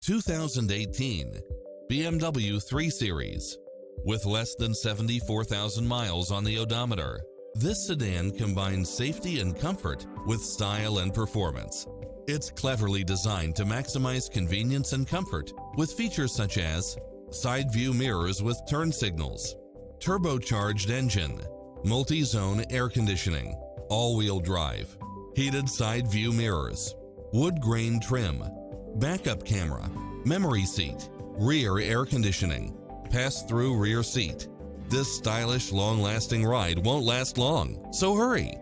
2018 BMW 3 Series. With less than 74,000 miles on the odometer, this sedan combines safety and comfort with style and performance. It's cleverly designed to maximize convenience and comfort with features such as side view mirrors with turn signals, turbocharged engine, multi-zone air conditioning, all-wheel drive, heated side view mirrors, wood grain trim, backup camera, memory seat, rear air conditioning, pass-through rear seat. This stylish, long-lasting ride won't last long, so hurry!